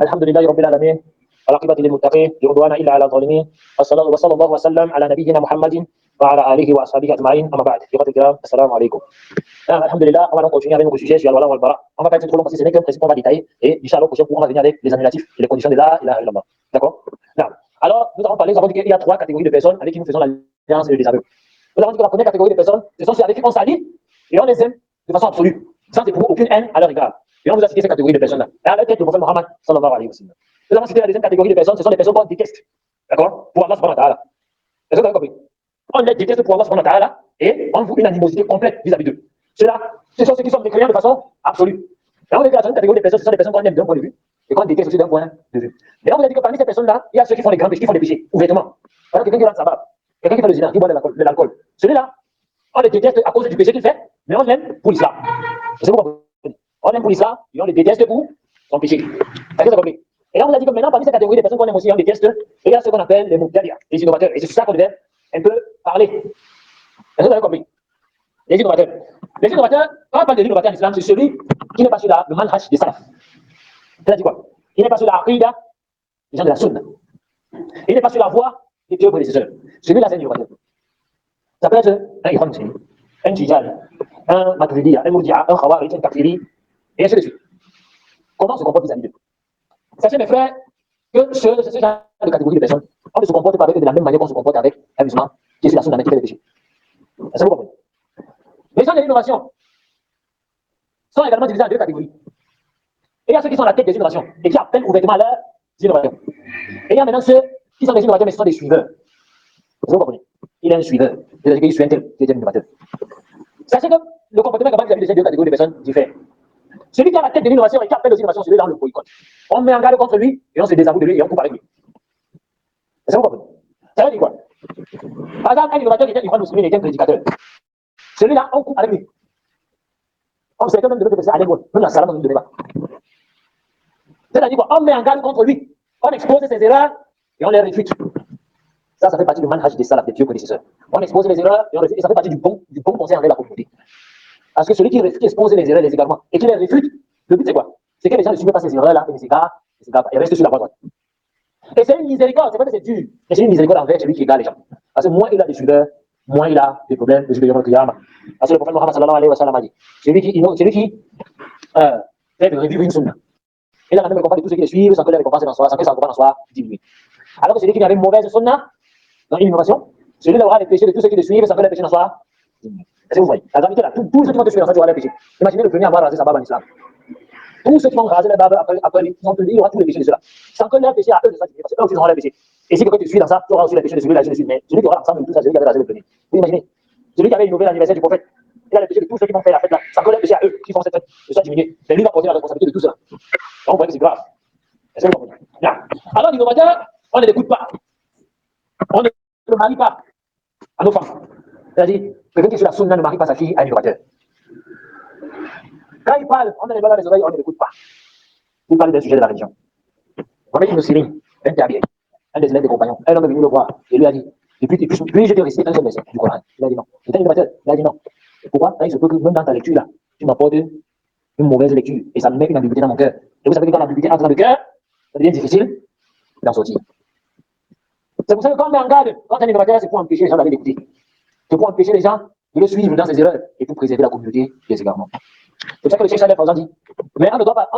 الحمد لله رب العالمين والعاقبة للمتقين لا عدوان إلا على الظالمين وصلى الله وسلم على نبينا محمد وعلى آله وأصحابه أجمعين أما بعد إخوة الكرام السلام عليكم. Alhamdulillah, on va donc continuer avec nos sujets sur Al-Wala ou Al-Bara. On va pas être trop long parce que ce n'est qu'un principe qu'on va détailler et Inch'Allah, prochain cours, on va venir avec les annulatifs et les conditions de la ilaha illallah. D'accord? Alors, nous avons parlé, nous avons dit qu'il y a trois catégories de personnes avec qui nous faisons l'alliance et le désaveu. Nous avons dit que la première catégorie de personnes, ce sont ceux avec qui on s'allie et on les aime de façon absolue, sans éprouver aucune haine à leur égard. Et on vous a cité ces catégories de personnes-là. Et à la tête du prophète Mohammed, sallallahu alayhi wa sallam. Nous avons cité la deuxième catégorie de personnes, ce sont des personnes qu'on déteste. D'accord? Pour Allah subhanahu wa ta'ala. Est-ce que vous avez compris? On les déteste pour Allah subhanahu wa ta'ala et on voue une animosité complète vis-à-vis d'eux. Ceux-là, ce sont ceux qui sont mécréants de façon absolue. Et on a dit que la deuxième catégorie de personnes, ce sont des personnes qu'on aime d'un point de vue et qu'on déteste aussi d'un point de vue. Et on vous a dit que parmi ces personnes-là, il y a ceux qui font des grands péchés, qui font des péchés, ouvertement. Alors, quelqu'un qui va de sabbat, quelqu'un qui fait le zina, qui boit de l'alcool. Celui-là, on les déteste à cause du péché qu'il fait, mais on l'aime pour l'islam. C'est vous comprenez? On l'aime pour l'islam et on le déteste pour son péché. Est-ce que vous compris? Et là, on vous a dit que maintenant, parmi ces catégories de personnes qu'on aime aussi, on déteste, il y a ce qu'on appelle les mubtadi'a, les innovateurs. Et c'est sur ça qu'on devait un peu parler. Est-ce que vous avez compris? Les innovateurs. Les innovateurs, quand on parle de l'innovateur en islam, c'est celui qui n'est pas sur le manhaj des salaf. C'est-à-dire quoi? Il n'est pas sur la aqidah, les gens de la sunna. Il n'est pas sur la voie des théories prédécesseurs. Celui-là, c'est un innovateur. Ça peut être un Ikhwan Muslim, un Tijani, un Maturidiyya, un Murji'a, un Khawarij, un Takfiri, et ainsi de suite. Comment on se comporte vis-à-vis d'eux? Sachez, mes frères, que ce genre de catégorie de personnes, on ne se comporte pas avec eux de la même manière qu'on se comporte avec un musulman qui est sur la sunna, mais qui fait des péchés. Est-ce que vous comprenez? Les gens de l'innovation sont également divisés en deux catégories. Et il y a ceux qui sont à la tête des innovations et qui appellent ouvertement leurs innovations. Et il y a maintenant ceux qui sont des innovateurs, mais ce sont des suiveurs. Est-ce que vous comprenez? Il est un suiveur. C'est-à-dire qu'il suit un tel qui est un innovateur. Sachez que le comportement est capable vis-à-vis de ces deux catégories de personnes diffère. Celui qui est à la tête de l'innovation et qui appelle aux innovations, celui-là, on le boycotte. On met en garde contre lui et on se désavoue de lui et on coupe avec lui. Est-ce que vous comprenez? Ça veut dire quoi? Par exemple, un innovateur qui était Ikhwan Muslimin et qui est un prédicateur. Celui-là, on coupe avec lui. On sait que même de notre professeur Adem, même la salam, on ne donnait pas. C'est-à-dire quoi? On met en garde contre lui. On expose ses erreurs et on les réfute. Ça fait partie du manhaj des salaf, des pieux prédécesseurs. On expose les erreurs et on réfute. Et ça fait partie du bon conseil envers la communauté. Parce que celui qui expose les erreurs, les égarements, et qui les réfute, le but c'est quoi? C'est que les gens ne suivent pas ces erreurs-là et les égarent, et restent sur la voie droite. Et c'est une miséricorde, c'est vrai que c'est dur, mais c'est une miséricorde envers celui qui égare les gens. Parce que moins il a des suiveurs, moins il a des problèmes de Yom al-Qiyamah. Parce que le prophète Mohammed sallallahu alayhi wa sallam a dit, celui qui fait de revivre une sunna. Il a la même récompense de tous ceux qui les suivent, sans que la récompense en soit, sans que sa récompense en soit diminuée. Alors que celui qui avait une mauvaise sunna, dans une innovation, celui-là aura les péchés de tous ceux qui les suivent, sans que les péchés en soient diminués. Est-ce que vous voyez? La gravité là, tous ceux qui vont te suivre, en fait, tu auras les péchés. Imaginez le premier à avoir rasé sa barbe en islam. Tous ceux qui vont raser la barbe après lui, il aura tous les péchés de ceux-là. Sans que leurs péchés à eux ne soient diminués, parce qu'eux aussi auront les péchés. Et si quelqu'un te suit dans ça, tu auras aussi les péchés de celui-là, mais celui qui aura l'ensemble de tout ça, celui qui avait rasé le premier. Vous imaginez? Celui qui avait innové l'anniversaire du prophète, il a les péchés de tous ceux qui vont faire la fête là, sans que les péchés à eux qui font cette fête ne soient diminués. Mais lui va porter la responsabilité de tout cela. Donc on voit que c'est grave. Est-ce que vous comprenez? Alors l'innovateur, on ne l'écoute pas. On ne le marie pas à nos femmes. C'est-à-dire, quelqu'un qui est sur la sunna ne marie pas sa fille à un innovateur. Quand il parle, on a les balles dans les oreilles, on ne l'écoute pas. Il parle d'un sujet de la religion. On a dit une Syrie, un tabié, un des élèves des compagnons, un homme est venu le voir et lui a dit, puis je te récite un seul verset du Coran. Il a dit non. C'est un innovateur. Il a dit non. Pourquoi? Il se peut que même dans ta lecture là, tu m'apportes une mauvaise lecture et ça me met une ambiguïté dans mon cœur. Et vous savez que quand l'ambiguïté entre dans le cœur, ça devient difficile d'en sortir. C'est pour ça que quand on met en garde, quand un innovateur, c'est pour empêcher les gens d'aller l'écouter. C'est pour empêcher les gens de le suivre dans ses erreurs et pour préserver la communauté des égarements. C'est pour ça que le Cheikh Saleh Fawzan dit, mais on ne doit pas,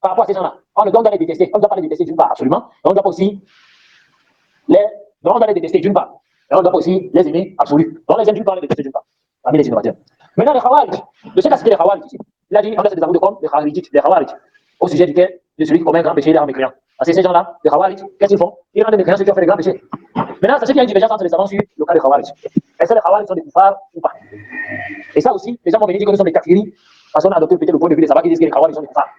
par rapport à ces gens-là, on ne doit pas les détester. On ne doit pas les détester d'une part, absolument. Et on ne doit pas aussi on doit les détester d'une part. Et on ne doit pas aussi les aimer, absolument. On les aime d'une part, les détester d'une part. Parmi les innovateurs. Maintenant, les Khawarij, le Cheikh a cité les Khawarij ici. Il a dit, on laisse des aveux de compte, les Kharijites, les Khawarij, au sujet duquel de celui qui commet un grand péché, il est en mécréant. Parce que ces gens-là, les Khawarij, qu'est-ce qu'ils font? Ils rendent des mécréants ceux qui ont fait des grands péchés. Maintenant, sachez qu'il y a une divergence entre les savants sur le cas des Khawarij. Est-ce que les Khawarij sont des koufars ou pas? Et ça aussi, les gens vont venir dire que nous sommes des kafiris, parce qu'on a adopté peut-être le point de vue des savants qui disent que les Khawarij sont des koufars.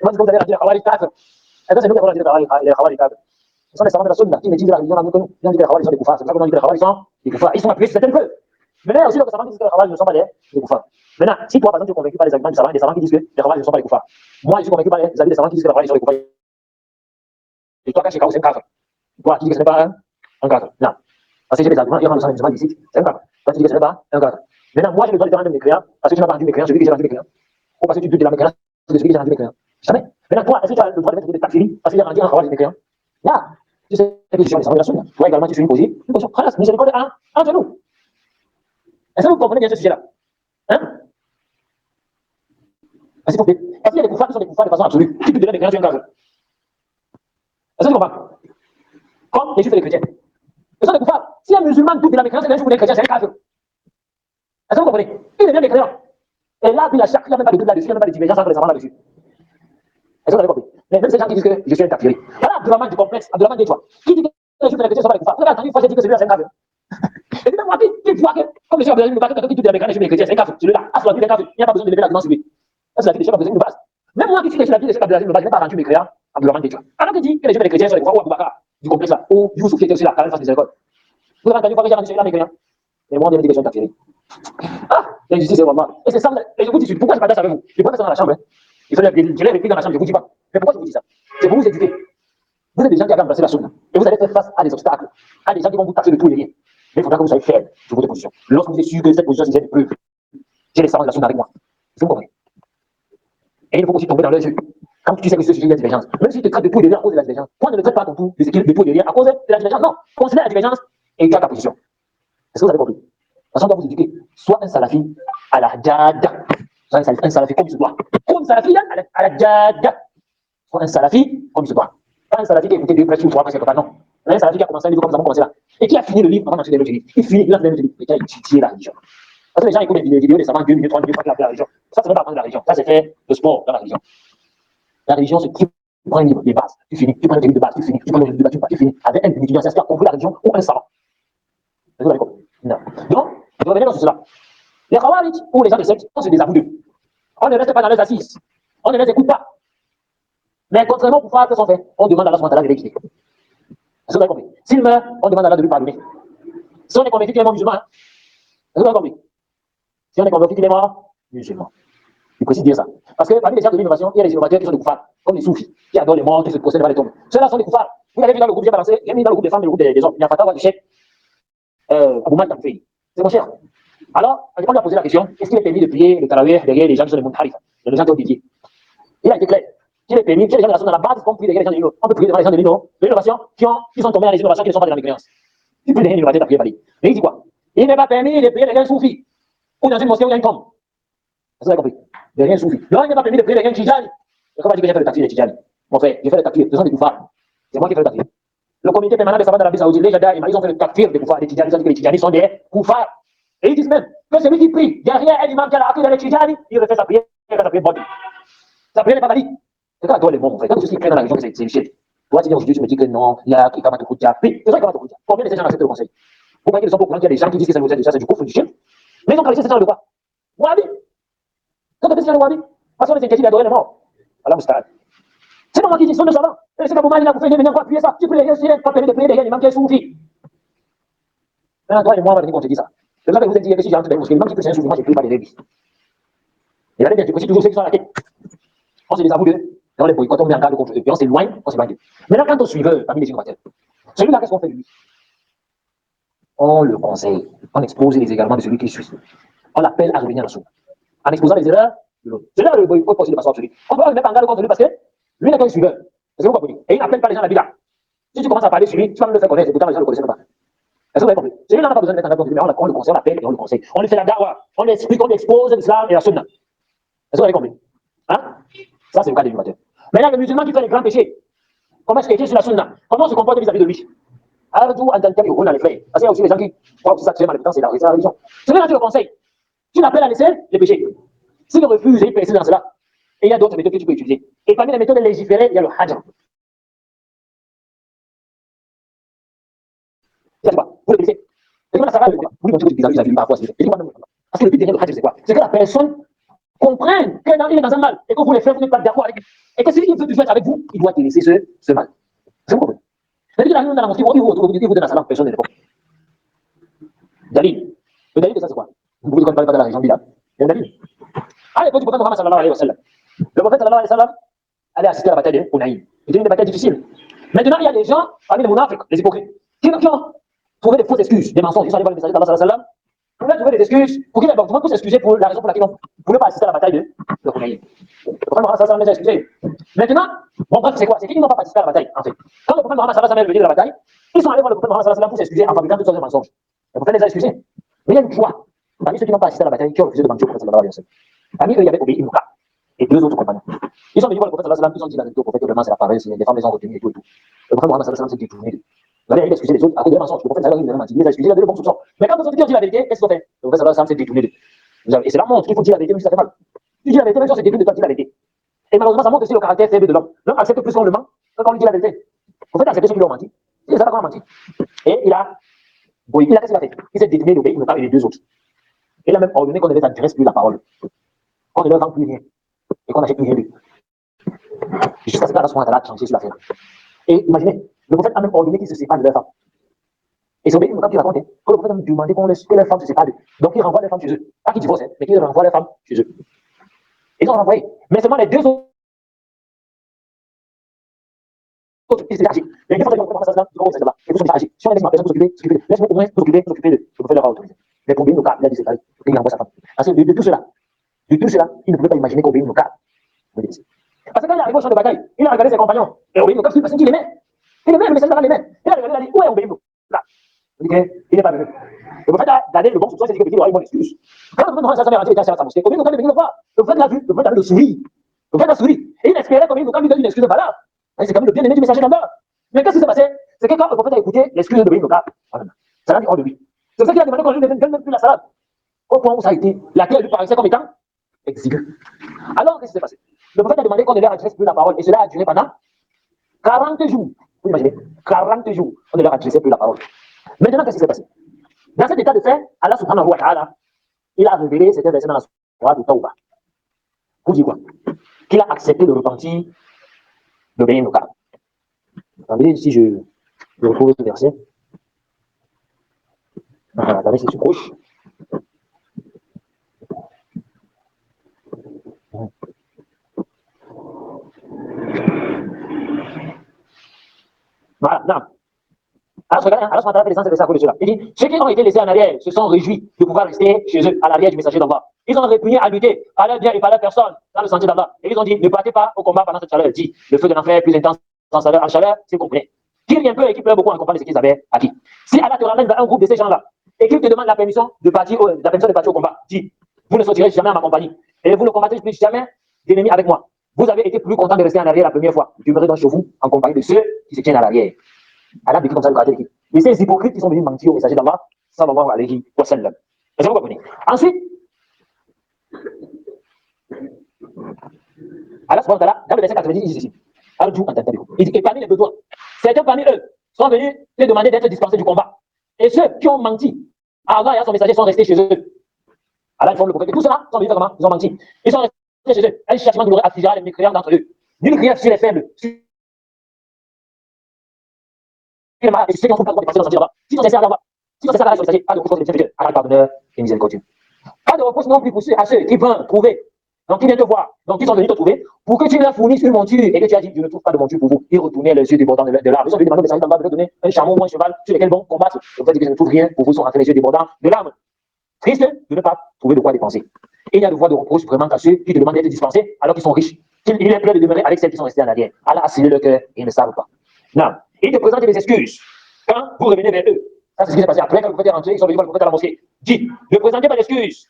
Moi, je vous avez dit les Khawarij kafir. Est-ce que c'est nous qui avons dit les Khawarij kafir? Ce sont les savants de la sunna qui méditent la religion dans nous que nous. Ils ont dit que les Khawarij sont des koufars. C'est pour ça qu'on dit que les Khawarij sont des koufars. Ils sont appuyés sur certaines preuves. Maintenant, aussi, les savants qui disent que les Khawarij ne sont pas des koufars. Maintenant, si toi, par exemple, tu es convaincu par les arguments des savants qui disent que les Khawarij ne sont pas des koufars. Moi, je suis convaincu par les avis des savants qui disent que les Khawarij sont des koufars. Et toi, quand c'est un kafir. Toi, tu dis que ce n'est pas un kafir. Non. Parce que j'ai des arguments, il y a un musulman ici, c'est un kafir. Toi, tu dis que ce n'est pas un kafir. Maintenant, moi, j'ai le droit de te rendre mes créants parce que tu n'as pas rendu mes créants, celui que j'ai rendu mes créants. Ou parce que tu doutes de la mécréance de celui que j'ai rendu mes créants. Jamais. Maintenant, toi, est-ce que tu as le droit de mettre des takfiris parce qu'il a rendu un ravage des créants? Là, tu sais que je suis les savants de la sunna. Toi également, tu suis une position. Khalas, miséricorde entre nous. Est-ce que vous comprenez bien ce sujet-là? Hein? S'il vous plaît. Parce qu'il y a des koufars qui sont des koufars de façon absolue. Qui peut donner des créants sur un gaz? Est-ce que tu comprends? Comme les juifs et les chrétiens. Ce sont des koufars. Si un musulman doute de la mécréance, c'est un juif ou des chrétiens, c'est un kafir. Est-ce que vous comprenez? Il devient mécréant. Et là, puis la chaque, il n'y a même pas de doute là-dessus, il n'y a même pas de divergence entre les savants là-dessus. Est-ce que vous avez compris? Mais même ces gens qui disent que je suis un kafiri. Voilà Abdurrahman du complexe, Abdurrahman des Joie. Qui dit que les juifs et les chrétiens sont pas des koufars? Vous avez entendu une fois, j'ai dit que celui-là c'est un kafir. Et puis même moi qui vois que, comme je suis Abdurrahman, quelqu'un qui doute de la mécréance, les juifs et les chrétiens, c'est un kafir. Celui-là, à soi, il est kafir. Il n'y a pas besoin de lever l'argument sur lui. Ça, c'est la vie des chefs de base. Même moi qui suis sur la vie des chefs de base, je n'ai pas rendu mécréant, Abdurrahman des Joie. Alors qu'il dit que les juifs et les chrétiens sont des koufars, ou Aboubakar du complexe là, ou Youssouf qui était aussi là, quand même face des écoles. Vous avez entendu une fois que j'ai rendu celui-là mécréant? Mais moi, on dit que je suis un kafiri. Ah, l'injustice, c'est vraiment. Et c'est ça, et je vous dis, pourquoi je partage avec vous? Je prends ça dans la chambre. Il fallait que je l'ai répliqué dans la chambre, je ne vous dis pas. Mais pourquoi je vous dis ça? C'est pour vous éduquer. Vous êtes des gens qui avaient embrassé la sunna. Et vous allez faire face à des obstacles, à des gens qui vont vous taxer de tout et rien. Mais il faudra que vous soyez faible sur votre position. Lorsque vous êtes sûr que cette position, c'est une preuve, j'ai les savants de la sunna avec moi. Vous comprenez? Et il faut aussi tomber dans leurs yeux. Quand tu sais que ce sujet, il y a divergence. Même si tu te traites de tout et de rien à cause de la divergence, toi ne le traites pas ton tout de tout et de rien à cause de la divergence. Non, considère la divergence et garde ta position. Est-ce que vous avez compris? Parce qu'on doit vous éduquer. Soit un salafi à la djada. Soit un salafi comme il se doit. Comme un salafi à la djada. Soit un salafi comme il se doit. Pas un salafi qui a écouté deux prêches une fois parce qu'il n'y a pas non. Un salafi qui a commencé un livre comme nous avons commencé là. Et qui a fini le livre avant d'entrer dans l'autre livre. Il finit, il lance dans l'autre livre. Et qui a étudié la religion. Parce que les gens écoutent des vidéos, des savants 2 minutes, 3 minutes, pour la religion. Ça, c'est même pas apprendre la religion. Ça, c'est faire le sport dans la religion. La religion, c'est tu prends un livre de base, tu finis. Tu prends un livre de base, tu finis. Tu prends un livre de base, tu finis. Avec un étudiant, ça se fait comprendre la religion ou un savant. Vous avez compris? Non. Donc, je revenais dans cela. Les Khawarij ou les gens de secte, on se désavoue d'eux. On ne reste pas dans les assises. On ne les écoute pas. Mais contrairement aux pouvoirs que sont faits, on demande à Allah de les quitter. Est-ce que vous avez compris? S'il meurt, on demande à Allah de lui pardonner. Si on est convaincu qu'il est mort musulman, est-ce que vous avez compris? Si on est convaincu qu'il est mort musulman. Il faut aussi dire ça. Parce que parmi les gens de l'innovation, il y a des innovateurs qui sont des koufars, comme les soufis, qui adorent les morts, qui se procèdent devant les tombes. Ceux-là sont des koufars. Vous l'avez vu dans le groupe, j'ai balancé, j'ai mis dans le groupe des femmes, le groupe des hommes. Il y a Fatawa du chef Abou Mal Tamfei. C'est mon cher. Alors, on lui a posé la question, est-ce qu'il est permis de prier le tarawih derrière les gens qui sont des Munharif, les gens qui ont dédié? Il a été clair. Qu'il est permis, que les gens de la sunna, à la base, qu'on prie derrière les gens de l'ino. On peut prier devant les gens de l'ino, de l'innovation, qui sont tombés dans les innovations qui ne sont pas de la mécréance. Tu peux derrière l'innovateur, t'as prié Bali. Mais il dit quoi? Il n'est pas permis de prier derrière un soufi, ou dans une mosquée où il y a une tombe. Vous avez compris? Derrière un soufi. Non, il n'est pas permis de prier derrière un tijani. Je ne pas dire que j'ai fait le takfir des tijani. Mon frère, j'ai fait le takfir, ce sont des koufars. C'est moi qui ai fait le takfir. Le comité permanent des savants de l'Arabie Saoudite, les Jada, ils ont fait le takfir des koufars, des tijani, ils ont dit que les tijani sont des koufars. Et ils disent même que celui qui prie derrière un imam qui a la dans les tijani, il refait sa prière, bonne. Sa prière n'est pas valide. C'est quand toi les mots, mon frère, quand je suis clair dans la région, c'est shit. Toi, tu viens aujourd'hui, tu me dis que non, il y a qui Kamato Koutia. Oui, c'est vrai Kamato Koutia. Combien de ces gens acceptent le conseil? Vous voyez qu'ils sont beaucoup qu'il y a des gens qui disent que c'est du couvre, du shit. Mais ils ont qualifié ces gens de quoi? Wahabi. Quand on fait ces gens de Wahabi, parce qu'on les interdit d'adorer les morts. Allah Moustad. C'est pas moi qui dis, ce sont nos savants. Et c'est pas pour moi, il a venir encore appuyer ça. Tu peux les rien, pas permis de prier derrière l'imam qui est soufi. Maintenant, toi et moi, on va venir qu'on te dit ça. C'est ça que vous êtes dit que si j'entre dans les mosquées, l'imam qui peut c'est un soufi, moi, je ne prie pas les rébis. Et là, tu aussi toujours ceux qui sont à la tête. On se désavoue d'eux, et on les boycotte, on met en garde contre eux, et on s'éloigne, d'eux. Maintenant, quand on suiveur parmi les innovateurs, celui-là, qu'est-ce qu'on fait de lui? On le conseille, on expose les égarements de celui qui suit. On l'appelle à revenir à la soupe, en exposant les erreurs de l'autre. Celui-là, le boycott possible de façon absolue. On peut le mettre en garde contre lui parce que lui n'est qu'un suiveur. C'est vous comprenez? Et il n'appelle pas les gens à la bida. Si tu commences à parler sur lui, tu vas me le faire connaître, et pourtant les gens ne le connaissent même pas. Est-ce que vous avez compris? Celui-là n'a pas besoin de mettre en garde contre lui, mais on le conseille, on l'appelle et on le conseille. On lui fait la dawa, on lui explique, on lui expose l'islam et la sunna. Est-ce que vous avez compris? Hein? Ça, c'est le cas des innovateurs. Maintenant, le musulman qui fait les grands péchés, comment est-ce qu'il est sur la sunna? Comment on se comporte vis-à-vis de lui? Ardu an tantabi'u, on a les frères. Parce qu'il y a aussi les gens qui croient que ça crée malveillance, c'est la religion. Celui-là, tu le conseilles. Tu l'appelles à laisser les péchés. S'il refuse et il persiste dans cela, et il y a d'autres méthodes que tu peux utiliser. Et parmi les méthodes légiférées, il y a le hajj. C'est quoi? Vous le connaissez? Et comment ça va? Vous lui montrez vis-à-vis par rapport à ce que c'est. Parce que le but derrière le hajj, c'est quoi? C'est que la personne comprenne qu'il est dans un mal et que vous les faites, vous n'êtes pas d'accord avec lui. Et que si il veut du fait avec vous, il doit te laisser ce mal. C'est bon. C'est-à-dire qu'il arrive dans la mosquée, il vous donne la salam, personne ne répond. Dalil. Le dalil de ça, c'est quoi? Vous ne connaissez pas dans la région de Bila. Il y a un dalil. À l'époque du prophète Mohammed sallallahu alayhi wa sallam, le prophète sallallahu alayhi wa sallam allait assister à la bataille de Hunaïn. C'était une des batailles difficiles. Maintenant, il y a des gens, parmi les munafiq, les hypocrites, qui ont trouvé des fausses excuses, des mensonges. Ils sont allés voir le messager d'Allah sallallahu alayhi wa sallam On a trouvé des excuses pour qu'il ait pour s'excuser pour la raison pour laquelle on ne voulait pas assister à la bataille de Hunayn. Le prophète Mohammed sallallahu alayhi wa sallam les a excusés. Maintenant, bon bref, c'est quoi? C'est qu'ils n'ont pas participé à la bataille, en fait. Quand le prophète Mohammed sallallahu alayhi wa sallam est venu de la bataille, ils sont allés voir le prophète Mohammed sallallahu alayhi wa sallam pour s'excuser en fabriquant toutes sortes de mensonges. Le prophète les a excusés. Mais il y a une fois, parmi ceux qui n'ont pas assisté à la bataille, qui ont refusé de mentir au prophète sallallahu alayhi wa sallam. Parmi eux, il y avait Obéi ibn Ka'b et deux autres compagnons. Ils sont venus voir le prophète sallallahu alayhi wa sallam, ils ont dit la vérité au prophète, que vraiment c'est la paresse, les femmes les ont retenues et tout et tout. Le prophète Mohammed sallallahu alayhi wa sallam s'est détourné d'eux. Vous avez excusé les autres à cause des mensonges. Le prophète sallallahu alayhi wa sallam il les a excusés, il a donné le bon soupçon. Mais quand vous ont dit la vérité, qu'est-ce qu'ils ont fait? Le prophète sallallahu alayhi wa sallam s'est détourné d'eux. Et c'est la montre qu'il faut dire la vérité, même si ça fait mal. Tu dis la vérité, même si on s'est détourné de toi, dis la vérité. Et malheureusement, ça montre aussi le caractère faible de l'homme. L'homme accepte plus qu'on le ment quand on lui dit la vérité. Le prophète a accepté ceux qui lui ont menti. Il ne savait pas comment mentir. Et il a, oui, il a qu'est-ce qu'il a fait? Il s'est détourné d'Obéi ibn Ka'b et les deux autres. Il a même ordonné qu'on ne les adresse plus la parole. On ne leur vend plus rien. Et qu'on n'achète plus rien d'eux. Jusqu'à ce qu'Allah soit à trancher sur l'affaire. Et imaginez, le prophète a même ordonné qu'ils se séparent de leurs femmes. Et c'est Obéi ibn Ka'b qui raconte que le prophète a demandé que leurs femmes se séparent d'eux. Donc ils renvoient leurs femmes chez eux. Pas qu'ils divorcent, mais qu'ils renvoient leurs femmes chez eux. Ils ont renvoyé. Mais seulement les deux autres, ils s'étaient âgés. Les deux femmes qui ont fait ça, ils ont là. Et vous sont âgés. Si on laisse ma personne s'occuper d'eux. Laisse-moi au moins s'occuper d'eux. Le prophète leur a autorisé. Mais pour Obéi ibn Ka'b, il a dit c'est pareil. Il renvoie sa femme. Parce que de tout cela, il ne pouvait pas imaginer qu'Obéi ibn Ka'b me délaissait. Parce que quand il est arrivé au champ de bataille, il a regardé ses compagnons. Et Obéi ibn Ka'b, c'est une personne qui l'aimait. Il aimait, le message d'Allah l'aimait. Il a regardé, il a dit où est Obéi ibn Ka'b? Il dit qu'il n'est pas venu. Le prophète a gardé le bon soupçon, c'est dit qu'il aura une bonne excuse. Quand le prophète Mohammed sallallahu alayhi wa sallam est rentré dans sa mosquée, Obéi ibn Ka'b est venu le voir. Le prophète l'a vu, le prophète a le sourire. Le prophète a souri. Et il espérait qu'Obéi ibn Ka'b lui donne une excuse de valeur. C'est quand même le bien-aimé du messager d'Allah. Mais qu'est-ce qui s'est passé? C'est que quand le prophète a écouté l'excuse d'Obéi ibn Ka'b, ça l'a mis hors de lui. C'est pour ça qu'il a demandé qu'on lui donne même plus la salade. Au point où ça a été, laquelle lui paraissait comme étant exiguë. Alors, qu'est-ce qui s'est passé? Le prophète a demandé qu'on ne leur adresse plus la parole. Et cela a duré pendant 40 jours. Vous imaginez? 40 jours, on ne leur adressait plus la parole. Maintenant, qu'est-ce qui s'est passé? Dans cet état de fait, Allah subhanahu wa ta'ala, il a révélé certains versets dans la surah de Tawbah. Vous dites quoi? Qu'il a accepté le repentir d'Obéi ibn Ka'b. Attendez, si je retrouve ce verset. Attendez, c'est proche. Voilà, non. Alors, regardez, Allah subhanahu wa ta'ala fait descendre ces versets à cause de cela. Il dit, ceux qui ont été laissés en arrière se sont réjouis de pouvoir rester chez eux, à l'arrière du messager d'Allah. Ils ont répugné à lutter par leur bien et par leur personne dans le sentier d'Allah. Et ils ont dit, ne partez pas au combat pendant cette chaleur. Dit, le feu de l'enfer est plus intense en chaleur, si vous comprenez. Qui rit un peu et qui pleure beaucoup en compagnie de ce qu'ils avaient acquis. Si Allah te ramène vers un groupe de ces gens-là et qu'il te demande la permission de partir au combat, dis, vous ne sortirez jamais à ma compagnie et vous ne combattrez plus jamais d'ennemis avec moi. Vous avez été plus content de rester en arrière la première fois. Je me donc chez vous en compagnie de ceux qui se tiennent à l'arrière. Allah décrit comme ça le caractère d'équipe. Et ces hypocrites qui sont venus mentir au messager d'Allah, sallallahu alayhi wa sallam. Est-ce que vous comprenez? Ensuite, Allah subhanahu wa ta'ala, dans le verset 90, il dit ceci. Il dit que parmi les besoins, certains parmi eux sont venus te demander d'être dispensés du combat. Et ceux qui ont menti à Allah et à son messager sont restés chez eux. Allah informe le prophète. Tout cela sont venus faire comment? Ils ont menti. Ils sont restés chez eux. Un châtiment douloureux affligera les mécréants d'entre eux. Nul grief sur les faibles. Et ceux qui n'ont pas le droit de passer dans le sentier d'Allah. S'ils ont cessé à Allah, s'ils ont cessé à Allah sur le messager, pas de reproche de bienfaiteur. Allah pardonneur et miséricordieux. Pas de reproche non plus pour ceux qui vont trouver. Donc, ils viennent te voir. Donc, ils sont venus te trouver pour que tu leur fournisses une monture et que tu as dit, je ne trouve pas de monture pour vous. Ils retournaient les yeux débordants de larmes. Ils ont venus demander au messager d'Allah de leur donner un chameau ou un cheval sur lequel vont combattre. Le fait dit que je ne trouve rien pour vous, sont rentrés les yeux débordants de larmes. Triste de ne pas trouver de quoi dépenser. Et il y a de voix de reproche vraiment à ceux qui te demandent d'être dispensés alors qu'ils sont riches. Il est prêt de demeurer avec celles qui sont restées en arrière. Allah a scellé le cœur et ils ne savent pas. Non. Ils te présentent des excuses. Quand vous revenez vers eux, ça c'est ce qui s'est passé après, quand le prophète est rentré, ils sont venus voir le prophète à la mosquée. Dit, ne présentez pas d'excuses.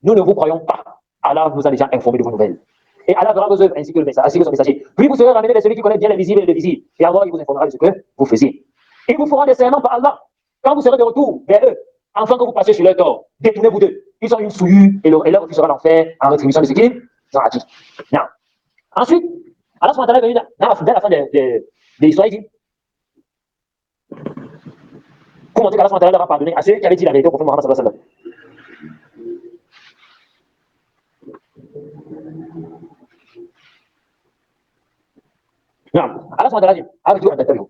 Nous ne vous croyons pas. Allah vous a déjà informé de vos nouvelles. Et Allah verra vos œuvres ainsi que le message, ainsi que son messager. Puis vous serez ramenés vers celui qui connaît bien les visibles et les visibles. Et Allah, il vous informera de ce que vous faisiez. Ils vous feront des serments par Allah. Quand vous serez de retour vers eux, enfin que vous passiez sur leur tort, détournez-vous d'eux. Ils ont une souillure et leur refus sera l'enfer en rétribution de ce qu'ils ont acquis. Non. Ensuite, Allah est venu dans la fin de l'histoire, il dit, pour montrer qu'Allah leur a pardonné à ceux qui avaient dit la vérité au prophète Mohammed sallallahu alayhi wa sallam. Non, Allah dit,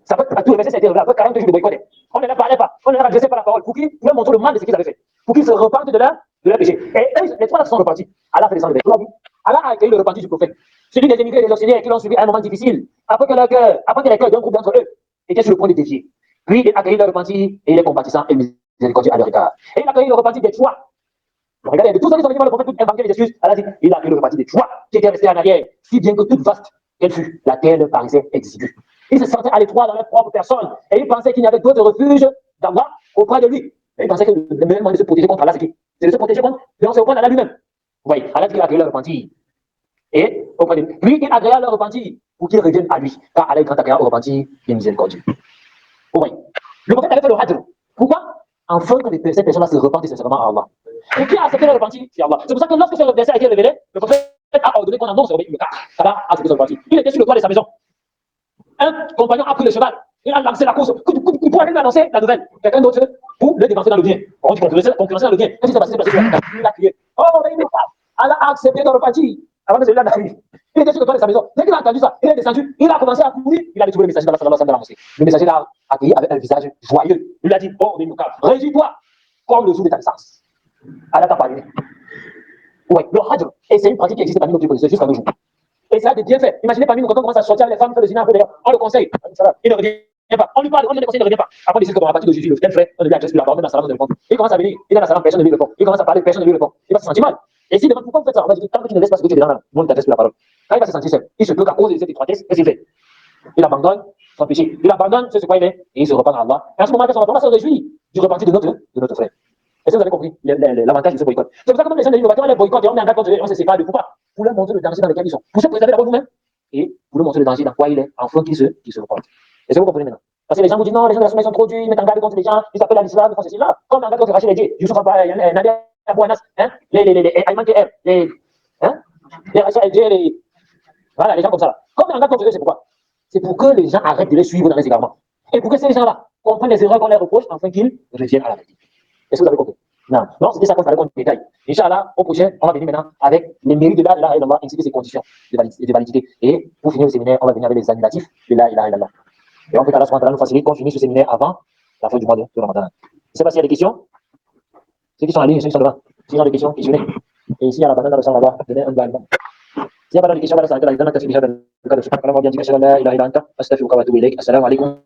ça peut, à tous les versets, ça a été révélé après 40 jours de boycott. On ne leur parlait pas, on ne leur adressait pas la parole pour qu'ils pouvaient montrer le mal de ce qu'ils avaient fait, pour qu'ils se repentent de leur péché. Et eux, les trois là sont repartis. Allah fait descendre le verset. Allah a accueilli le repentir du prophète. Celui des émigrés et des auxiliaires qui l'ont suivi à un moment difficile, après que les cœurs d'un groupe d'entre eux étaient sur le point de défier. Puis il a accueilli le repentir et il est compatissant et miséricordieux à leur égard. Et il a accueilli le repentir des fois. Regardez, de tous ceux qui sont venus voir le prophète pour invoquer des excuses, elle a dit, il a accueilli le repentir des fois qui était resté en arrière, si bien que toute vaste qu'elle fut, la terre leur paraissait exiguë. Ils se sentaient à l'étroit dans leur propre personne et ils pensaient qu'il n'y avait d'autre refuge d'Allah auprès de lui. Et ils pensaient que le meilleur moyen de se protéger contre Allah, c'est qui? C'est de se protéger contre, de se reprendre à Allah lui-même. Vous voyez, Allah dit qu'il a accueilli le repentir. Et auprès de lui, lui, il agrée leur repentir pour qu'ils reviennent à lui, car Allah est grand agréable au repentir et miséricordieux. Vous voyez, le prophète avait fait le hajj. Pourquoi? Afin que ces personnes-là se repentent sincèrement à Allah. Et qui a accepté le repentir? C'est Allah. C'est pour ça que lorsque ce verset a été révélé, le prophète a ordonné qu'on annonce le cas. Allah a accepté son repentir. Il était sur le toit de sa maison. Un compagnon a pris le cheval. Il a lancé la course. Pour aller lui annoncer la nouvelle. Quelqu'un d'autre pour le dépenser dans le bien. On dit concurrencer dans le bien. Qu'est-ce qui s'est passé? Il a crié. Oh, mais il n'est pas. Allah a accepté son repentir. Avant que celui-là n'arrive. Il était sur le toit de sa maison. Dès qu'il a entendu ça, il est descendu. Il a commencé à courir. Il a trouvé le messager dans la mosquée. Le messager l'a accueilli avec un visage joyeux. Il a dit, oh, réjouis-toi comme le jour de ta naissance. Allah t'a pardonné. Oui, le hajj, et c'est une pratique qui existe parmi nos tribus jusqu'à nos jours. Et ça a des bienfaits. Imaginez parmi nous, quand on commence à sortir avec les femmes, faire le zina un peu d'ailleurs, on le conseille. Il ne revient pas. On lui parle, on lui conseille, il ne revient pas. Après, on décide qu'à partir de Jésus, le tel frère, on ne lui adresse plus la parole, même dans la salle, on ne le répond. Il commence à venir, il est dans la salle, personne ne lui répond. Il commence à parler, personne ne lui répond. Il va se sentir mal. Et s'il demande pourquoi vous faites ça, on va dire, tant que tu ne laisses pas ce que tu es dedans là, on ne t'adresse plus la parole. Quand il va se sentir seul, il se peut qu'à cause de cette étroitesse, qu'est-ce qu'il fait? Il abandonne son péché. Il abandonne ce quoi il est, et il se repent à Allah. Et à ce moment-là, on va se réjouir du repentir de notre frère. Est-ce que vous avez compris l'avantage de ce boycott? C'est pour ça que même les gens de l'innovateur, on les boycotte et on met en garde contre eux, on se sépare de pourquoi? Pour leur montrer le danger dans lequel ils sont. Pour se préserver d'abord vous-même et pour leur montrer le danger dans quoi il est, afin qu'ils se repentent. Est-ce que vous comprenez maintenant? Parce que les gens vous disent non, les gens de la Somme sont trop durs, ils mettent en garde contre les gens, ils appellent à l'islam, ils font ceci. Là, comme en garde contre Rachid Edje, Youssouf Nadia Abouanas, les Ayman TR, les Rachid Edje, voilà, les gens comme ça. Comme en garde contre eux, c'est pourquoi? C'est pour que les gens arrêtent de les suivre dans les égarements. Et pour que ces gens-là comprennent les erreurs qu'on leur reproche, afin qu'ils reviennent à la vérité. Est-ce que vous avez compris? Non, non, c'était ça qu'on fallait qu'on détaille. Inch'Allah, au prochain, on va venir maintenant avec les mérites de la ilaha illallah ainsi que ses conditions de validité. Et pour finir le séminaire, on va venir avec les annulatifs de la ilaha illallah. Et on peut qu'Allah nous facilite qu'on finisse ce séminaire avant la fin du mois de Ramadan. Je ne sais pas s'il y a des questions. Ceux qui sont en ligne, ceux qui sont devant. S'il y a des questions, questionnez. Et ici, à la banane, dans le sang, on va donner un bain. S'il n'y a pas de questions, on va s'arrêter là. Assalamu alaikum.